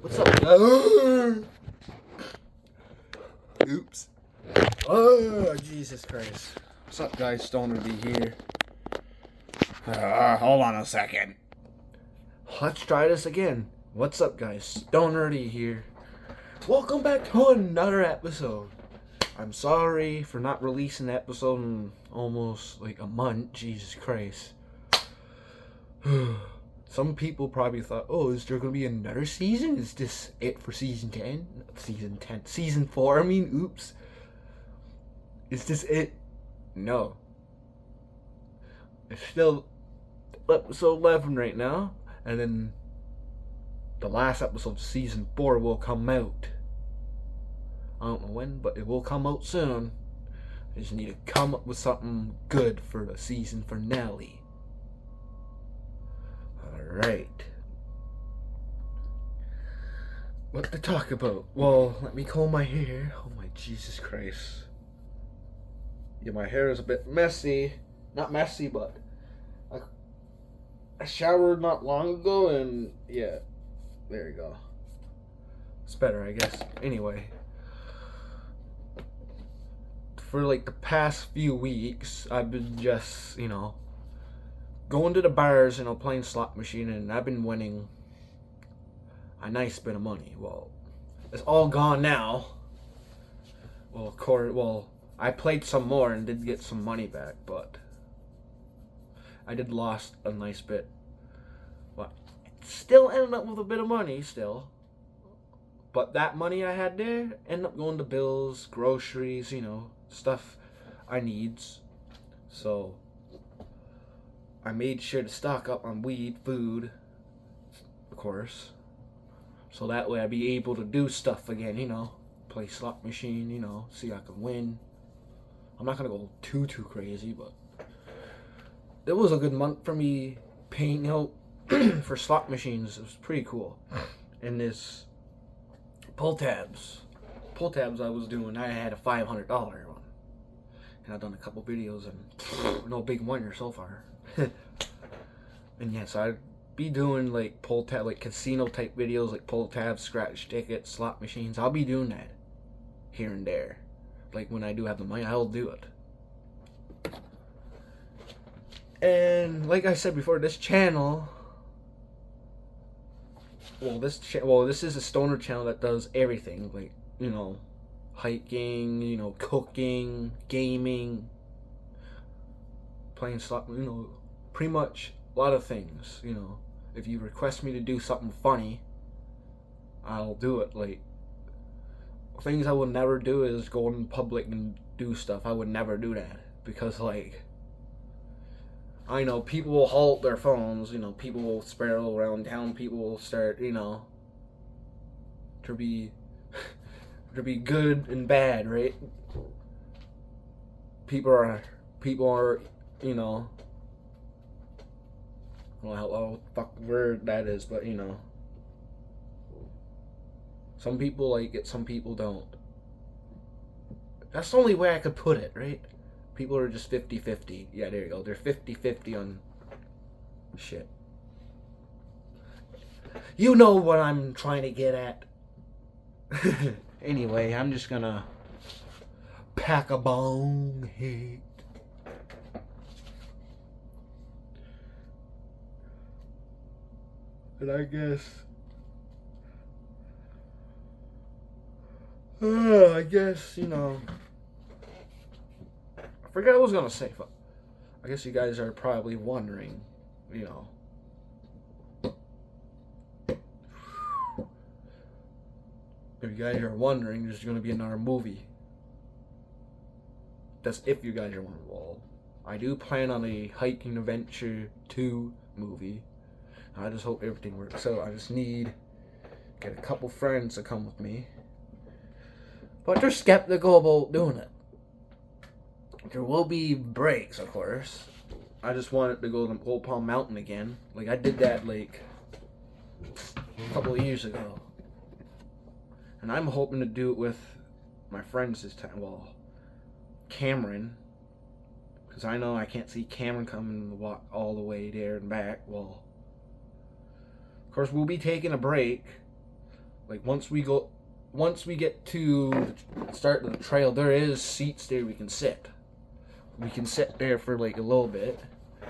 What's up, guys? Oops. Oh, Jesus Christ. What's up, guys? Stoner B here. Hold on a second. Let's try this again. What's up, guys? Stoner D here. Welcome back to another episode. I'm sorry for not releasing an episode in almost like a month. Jesus Christ. Some people probably thought, oh, is there going to be another season? Is this it for season 10? Season 4, I mean, oops. Is this it? No. It's still episode 11 right now. And then the last episode of season 4 will come out. I don't know when, but it will come out soon. I just need to come up with something good for the season finale. Alright. What to talk about? Well, let me comb my hair. Oh my Jesus Christ. Yeah, my hair is a bit messy. Not messy, but I showered not long ago and yeah. There you go. It's better, I guess. Anyway. For like the past few weeks, I've been just, going to the bars, playing slot machine, and I've been winning a nice bit of money. Well, it's all gone now. Well, of course, I played some more and did get some money back, but I did lost a nice bit. But still ended up with a bit of money, still. But that money I had there ended up going to bills, groceries, stuff I needs. So I made sure to stock up on weed, food, of course. So that way I'd be able to do stuff again, play slot machine, see I can win. I'm not gonna go too crazy, but it was a good month for me paying out for slot machines. It was pretty cool. And this pull tabs I was doing, I had a $500 one. And I've done a couple videos and no big winner so far. And yes, I'd be doing like pull tab, like casino type videos, like pull tabs, scratch tickets, slot machines. I'll be doing that here and there. Like when I do have the money, I'll do it. And like I said before, this channel, this is a stoner channel that does everything, like hiking, cooking, gaming, playing slot, pretty much a lot of things, If you request me to do something funny, I'll do it. Like, things I would never do is go in public and do stuff. I would never do that. Because, I know people will halt their phones, people will spread all around town, people will start, to be good and bad, right? People are, I don't know how fuck word that is, but some people like it, some people don't. That's the only way I could put it, right? People are just 50-50. Yeah, there you go. They're 50-50 on shit. You know what I'm trying to get at. Anyway, I'm just gonna pack a bong hit. And I guess, I forgot what I was gonna say, but I guess you guys are probably wondering, If you guys are wondering, there's gonna be another movie. That's if you guys are wondering. Well, I do plan on a Hiking Adventure 2 movie. I just hope everything works out. I just need get a couple friends to come with me. But they're skeptical about doing it. There will be breaks, of course. I just wanted to go to Old Palm Mountain again. Like, I did that, a couple of years ago. And I'm hoping to do it with my friends this time. Well, Cameron. Because I know I can't see Cameron coming to walk all the way there and back. Well, of course, we'll be taking a break. Like once we get to the start of the trail, there is seats there we can sit. We can sit there for like a little bit,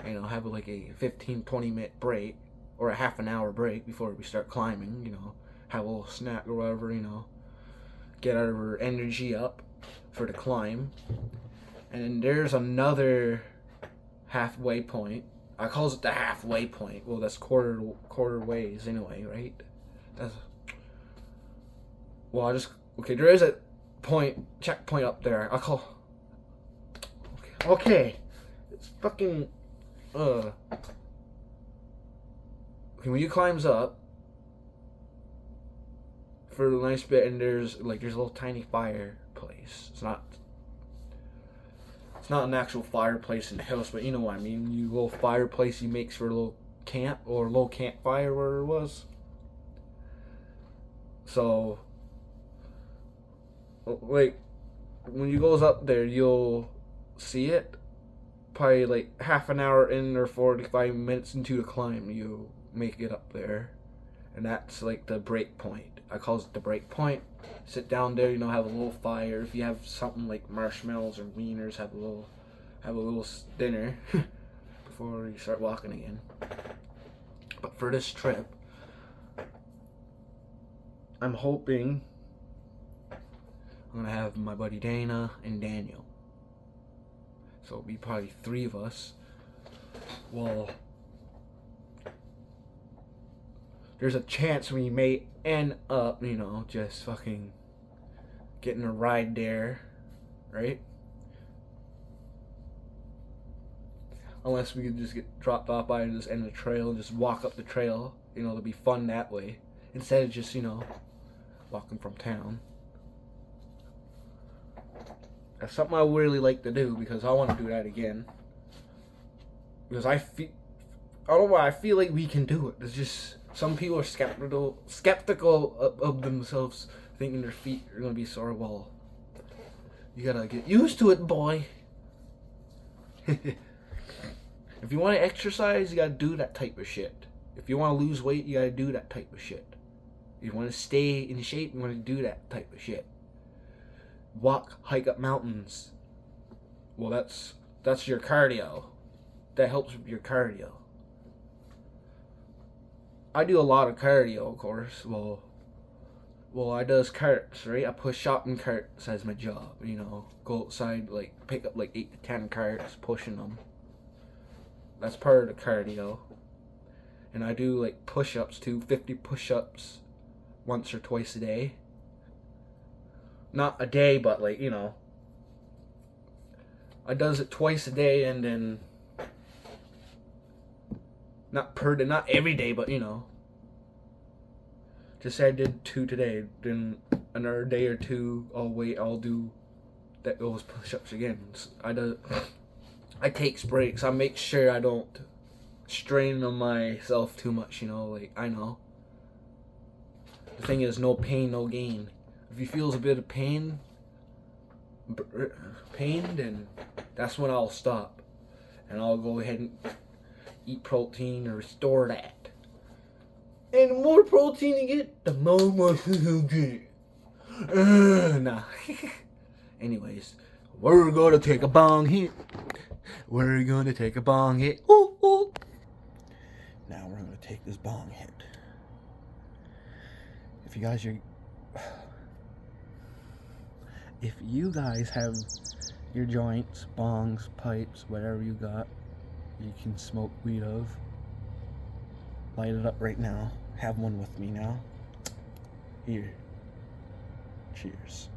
you know, have like a 15-20 minute break or a half an hour break before we start climbing, you know, have a little snack or whatever, you know, get our energy up for the climb. And then there's another halfway point. I calls it the halfway point. Well, that's quarter ways anyway, right? That's well, there is a checkpoint up there. Okay. It's fucking when you climbs up for the nice bit, and there's a little tiny fireplace. It's not an actual fireplace in the house, but you know what I mean. You little fireplace he makes for a little camp or a little campfire, where it was. So, like, when you goes up there, you'll see it. Probably like half an hour in or 45 minutes into the climb, you make it up there, and that's like the break point. I calls it the break point. Sit down there, you know, have a little fire. If you have something like marshmallows or wieners, have a little dinner before you start walking again. But for this trip, I'm hoping I'm gonna have my buddy Dana and Daniel. So it'll be probably 3 of us. Well, there's a chance we may end up, you know, just fucking getting a ride there, right? Unless we could just get dropped off by this end of the trail and just walk up the trail. You know, it'll be fun that way. Instead of just, you know, walking from town. That's something I would really like to do, because I want to do that again. Because I don't know why, I feel like we can do it. It's just some people are skeptical of themselves, thinking their feet are gonna be sore. Well, you gotta get used to it, boy. If you want to exercise, you gotta do that type of shit. If you want to lose weight, you gotta do that type of shit. If you want to stay in shape, you want to do that type of shit. Walk, hike up mountains. Well, that's your cardio. That helps with your cardio. I do a lot of cardio, of course. Well, I does carts, right? I push shopping carts as my job. You know, go outside, like pick up like 8 to 10 carts, pushing them. That's part of the cardio. And I do like push-ups too, 50 push-ups once or twice a day. Not a day, but like, you know, I does it twice a day, and then not every day, but you know, just say I did 2 today, then another day or 2 I'll do those push-ups again. I takes breaks. I make sure I don't strain on myself too much, you know, like, I know the thing is, no pain, no gain. If you feels a bit of pain, then that's when I'll stop, and I'll go ahead and eat protein or restore that. And the more protein you get, the more muscle you get. Nah. Anyways, we're gonna take a bong hit. We're gonna take a bong hit. Ooh, ooh. Now we're gonna take this bong hit. If you guys have your joints, bongs, pipes, whatever you got, you can smoke weed of, light it up right now. Have one with me now. Here. Cheers.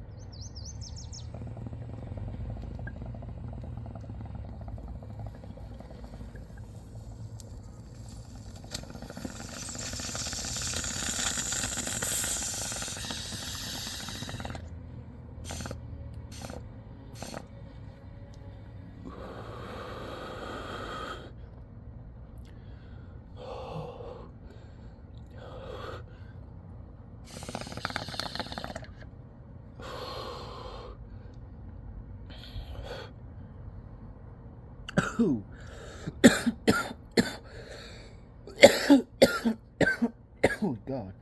Oh God.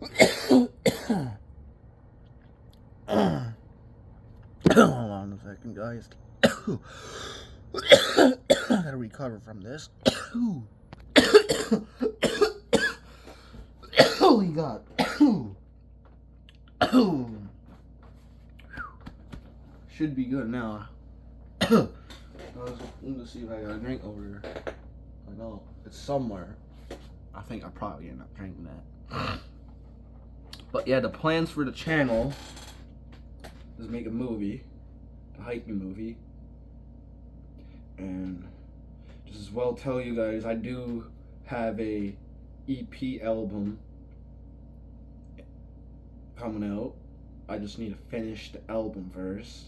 Hold on a second, guys. I gotta recover from this. Holy God. Should be good now. I was looking to see if I got a drink over here. I know it's somewhere. I think I probably end up drinking that. But yeah, the plans for the channel is make a movie, a hiking movie, and just as well tell you guys I do have a EP album coming out. I just need to finish the album first.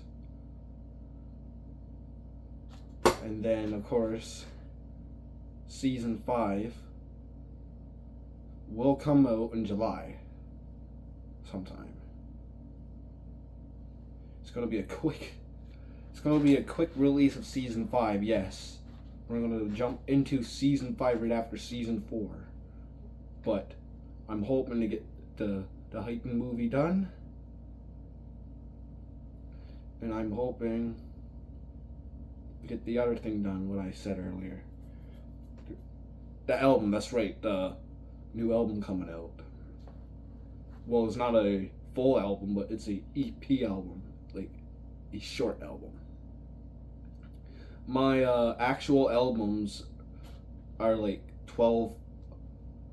And then, of course, season 5 will come out in July sometime. It's gonna be a quick release of season 5, yes. We're gonna jump into season 5 right after season 4. But I'm hoping to get the hiking movie done. And I'm hoping get the other thing done, what I said earlier. The album, that's right, the new album coming out. Well, it's not a full album, but it's a EP album, like a short album. My actual albums are like 12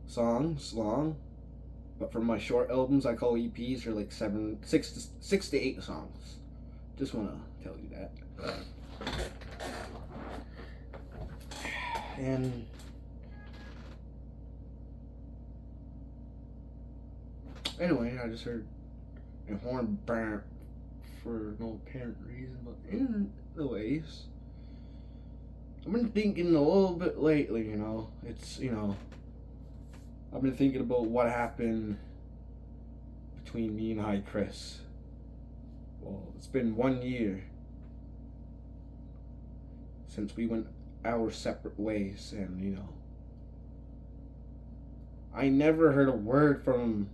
songs long, but for my short albums I call EPs are like 6 to 8 songs. Just want to tell you that. And anyway, I just heard a horn burn for no apparent reason, but anyways, I've been thinking a little bit lately, you know, I've been thinking about what happened between me and Hi Chris. Well, it's been 1 year since we went our separate ways, and you know, I never heard a word from him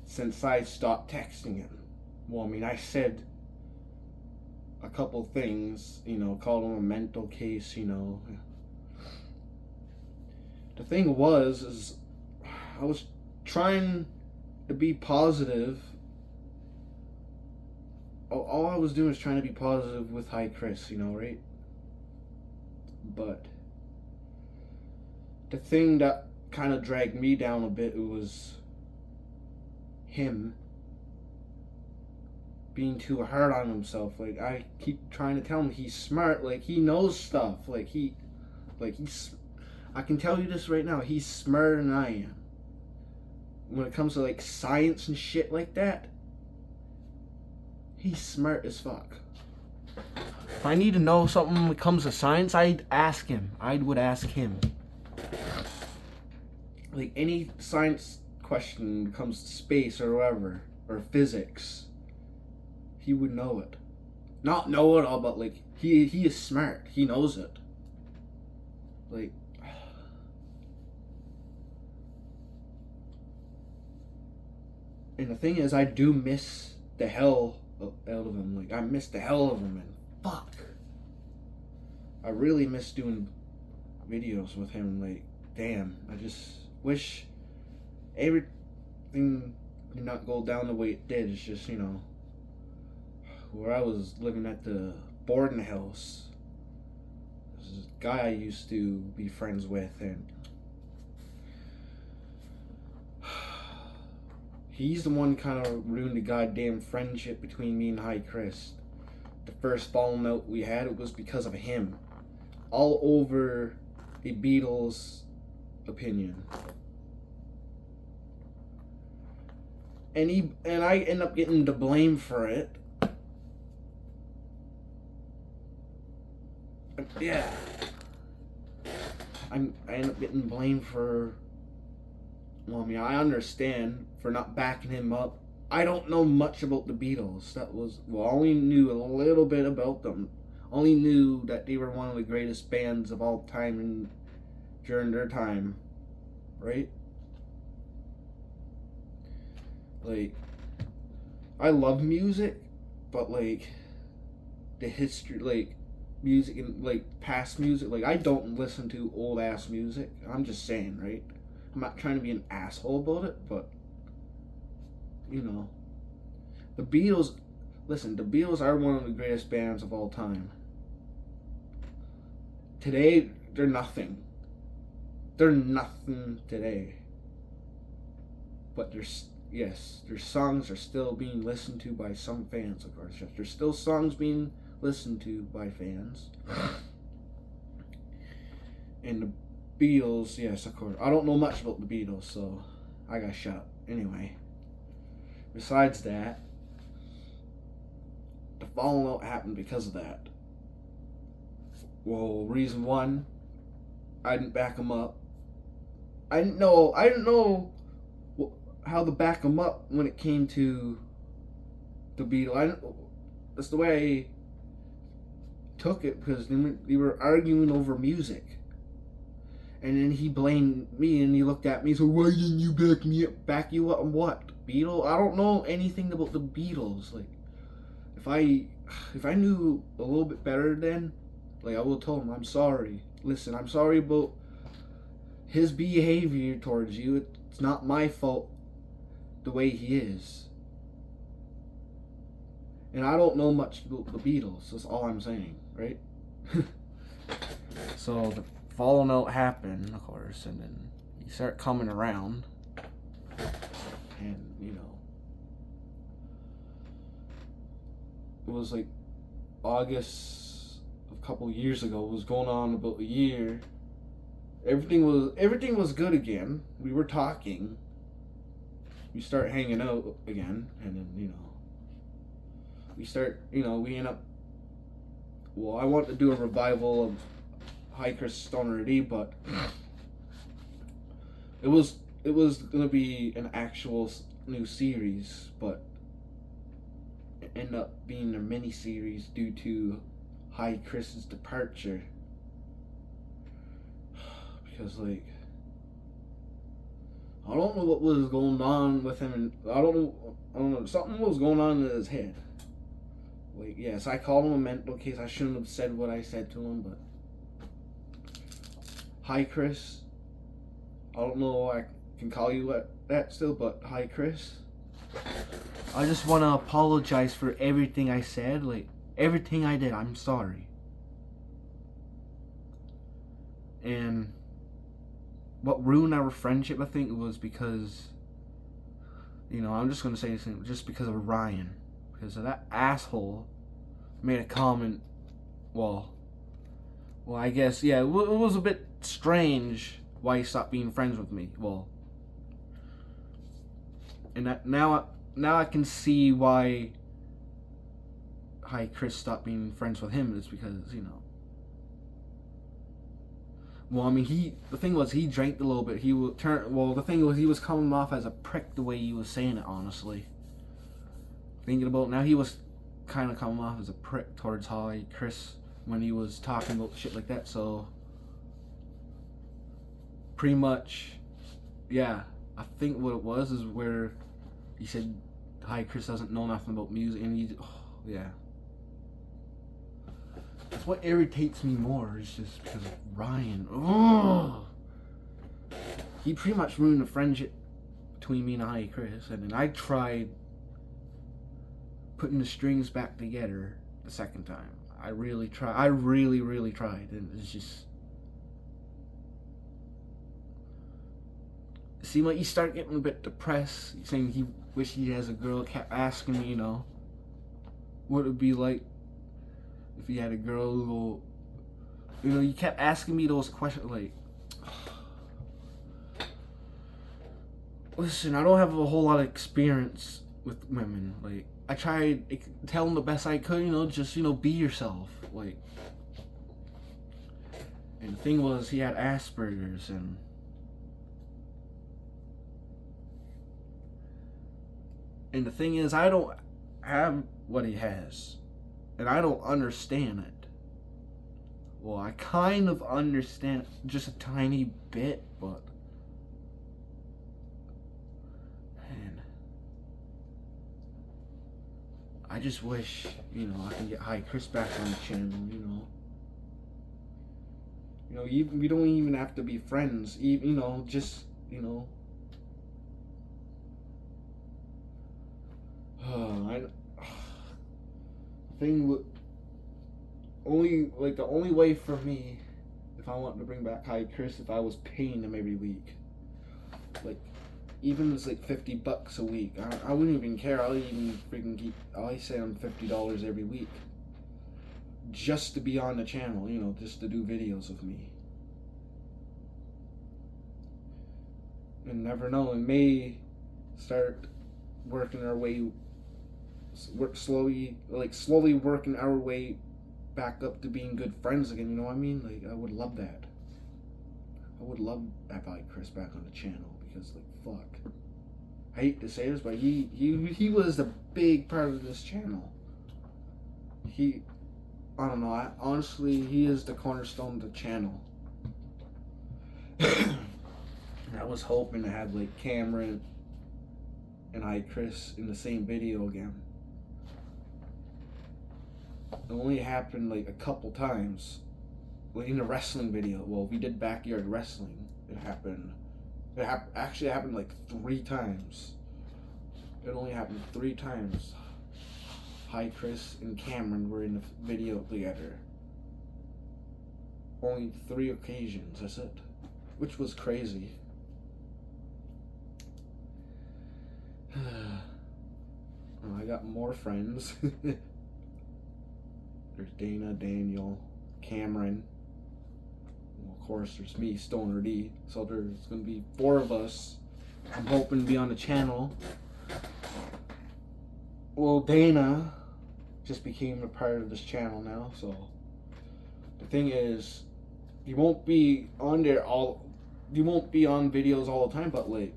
since I stopped texting him. Well, I mean, I said a couple things, you know, called him a mental case, you know. The thing is I was trying to be positive. All I was doing was trying to be positive with Hi Chris, you know, right? But the thing that kind of dragged me down a bit was him being too hard on himself. Like, I keep trying to tell him he's smart, like he knows stuff, I can tell you this right now, he's smarter than I am. When it comes to like science and shit like that, he's smart as fuck. If I need to know something when it comes to science, I'd ask him. I would ask him. Like any science question when it comes to space or whatever, or physics, he would know it. Not know it all, but like he is smart. He knows it. Like, and the thing is, I do miss the hell out of him. Like, I miss the hell of him, and fuck, I really miss doing videos with him. Like, damn, I just wish everything did not go down the way it did. It's just, you know, where I was living at the boarding house, this guy I used to be friends with, and he's the one kind of ruined the goddamn friendship between me and Hi Chris. The first falling out we had, it was because of him. All over a Beatles opinion. And I end up getting the blame for it. Yeah. I end up getting blamed for, well, I mean, I understand for not backing him up. I don't know much about the Beatles. I only knew a little bit about them. Only knew that they were one of the greatest bands of all time during their time, right? Like, I love music, but like the history, like music and like past music, like I don't listen to old ass music. I'm just saying, right? I'm not trying to be an asshole about it, but you know, the Beatles. Listen, the Beatles are one of the greatest bands of all time. Today, they're nothing. They're nothing today. But yes, their songs are still being listened to by some fans, of course. There's still songs being listened to by fans. And the Beatles, yes, of course. I don't know much about the Beatles, so I got shut up. Anyway, besides that, the falling out happened because of that. Well, reason one, I didn't back them up. I didn't know how to back them up when it came to the Beatles. That's the way I took it, because they were arguing over music. And then he blamed me, and he looked at me and said, "Why didn't you back me up? Back you up on what? Beatles? I don't know anything about the Beatles. Like, if I knew a little bit better then, like, I would have told him, I'm sorry. Listen, I'm sorry about his behavior towards you. It's not my fault the way he is. And I don't know much about the Beatles. That's all I'm saying, right?" So the falling out happened, of course, and then he started coming around. And, you know, it was like August of a couple years ago. It was going on about a year. Everything was good again. We were talking. We start hanging out again, and then, you know, we end up. Well, I want to do a revival of High Chris Stoner D, but it was gonna be an actual new series, but it ended up being a mini series due to High Chris's departure. Because, like, I don't know what was going on with him, and I don't know, something was going on in his head. Like, yes, I called him a mental case. I shouldn't have said what I said to him, but hi, Chris. I don't know if I can call you that still, but hi, Chris. I just want to apologize for everything I said. Like, everything I did, I'm sorry. And what ruined our friendship, I think, was because, you know, I'm just going to say this, just because of Ryan. Because that asshole made a comment. Well, I guess, yeah, it was a bit strange why he stopped being friends with me. Well, and that, now I can see why Chris stopped being friends with him. Is because, you know. Well, I mean, the thing was, he drank a little bit. The thing was, he was coming off as a prick the way he was saying it, honestly. Thinking about it now, he was kind of coming off as a prick towards Chris when he was talking about shit like that. So, pretty much, yeah, I think what it was is where he said Chris doesn't know nothing about music, and yeah. That's what irritates me more, is just because of Ryan. Oh, he pretty much ruined the friendship between me and Chris, and then I tried putting the strings back together the second time. I really tried. I really, really tried, and it's just. It seemed like he started getting a bit depressed, saying he wished he has a girl. Kept asking me, you know, what it would be like if he had a girl who, you know, he kept asking me those questions, like, listen, I don't have a whole lot of experience with women. Like, I tried to tell him the best I could, you know, just, you know, be yourself. Like, and the thing was, he had Asperger's, and the thing is, I don't have what he has, and I don't understand it. Well, I kind of understand just a tiny bit, but man, I just wish, you know, I can get Hi Chris back on the channel, you know. You know, we don't even have to be friends. Even, you know, just, you know. The only way for me, if I wanted to bring back Hi Chris, if I was paying him every week, like, even if it's like $50 a week, I wouldn't even care. I'll even freaking I'll say I'm $50 every week, just to be on the channel, you know, just to do videos of me. And never know, it may start working our way, slowly working our way back up to being good friends again. You know what I mean? Like, I would love that. I would love to have Chris back on the channel, because, like, fuck, I hate to say this, but he was a big part of this channel. I don't know. Honestly, he is the cornerstone of the channel. I was hoping to have, like, Cameron and Chris in the same video again. It only happened like a couple times. Like in a wrestling video. Well, we did backyard wrestling. It actually happened like 3 times. It only happened 3 times. Hi Chris and Cameron were in the video together. Only 3 occasions, that's it. Which was crazy. I got more friends. There's Dana, Daniel, Cameron. Well, of course, there's me, Stoner D. So there's going to be 4 of us. I'm hoping to be on the channel. Well, Dana just became a part of this channel now. So the thing is, you won't be on videos all the time, but like,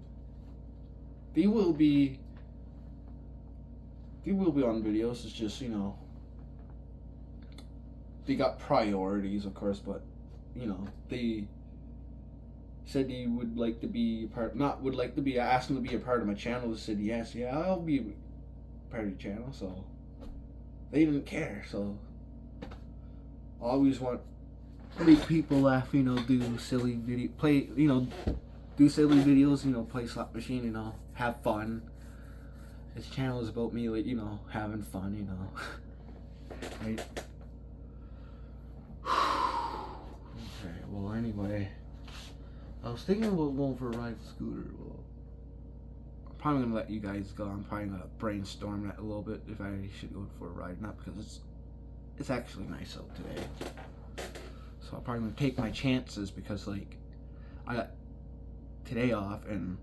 they will be on videos. It's just, you know, they got priorities, of course, but, you know, they said he would like to be I asked him to be a part of my channel. He said yes, yeah, I'll be a part of your channel. So they didn't care. So I always want to make people laugh, you know, do silly videos, you know, play slot machine, you know, have fun. This channel is about me, like, you know, having fun, you know. Right? Okay, well, anyway, I was thinking about going for a ride with Scooter. Well, I'm probably gonna let you guys go. I'm probably gonna brainstorm that a little bit if I should go for a ride, not because it's actually nice out today. So I'm probably gonna take my chances, because, like, I got today off and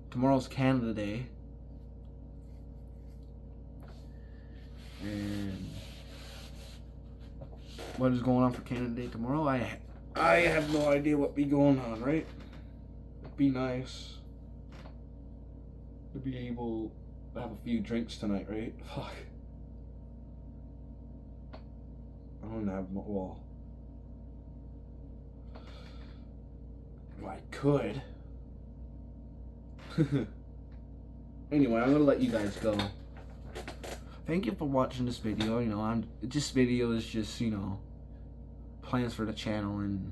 tomorrow's Canada Day. And what is going on for Canada Day tomorrow? I have no idea what be going on, right? It'd be nice to be able to have a few drinks tonight, right? Fuck. I don't have well, I could. Anyway, I'm gonna let you guys go. Thank you for watching this video. You know, this video is just, you know, plans for the channel, and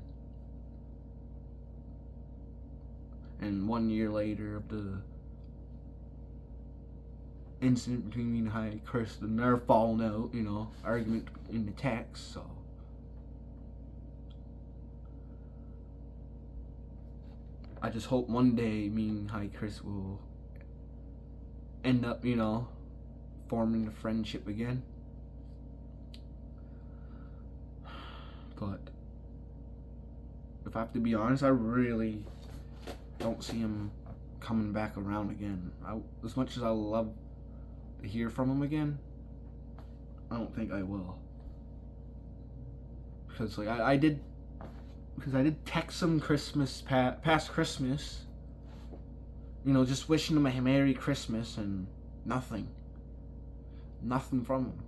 1 year later of the incident between me and Hi Chris, the nerve falling out, you know, argument in the text. So I just hope one day me and Hi Chris will end up, you know, forming a friendship again. But if I have to be honest, I really don't see him coming back around again. As much as I love to hear from him again, I don't think I will. Because, like, I did text him past Christmas, you know, just wishing him a Merry Christmas, and nothing from him.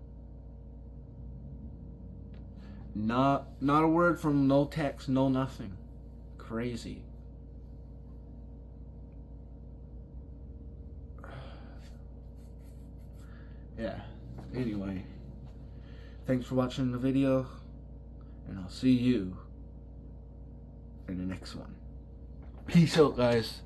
Not a word from him, no text, no nothing. Crazy. Yeah, Anyway, thanks for watching the video, and I'll see you in the next one. Peace out, guys.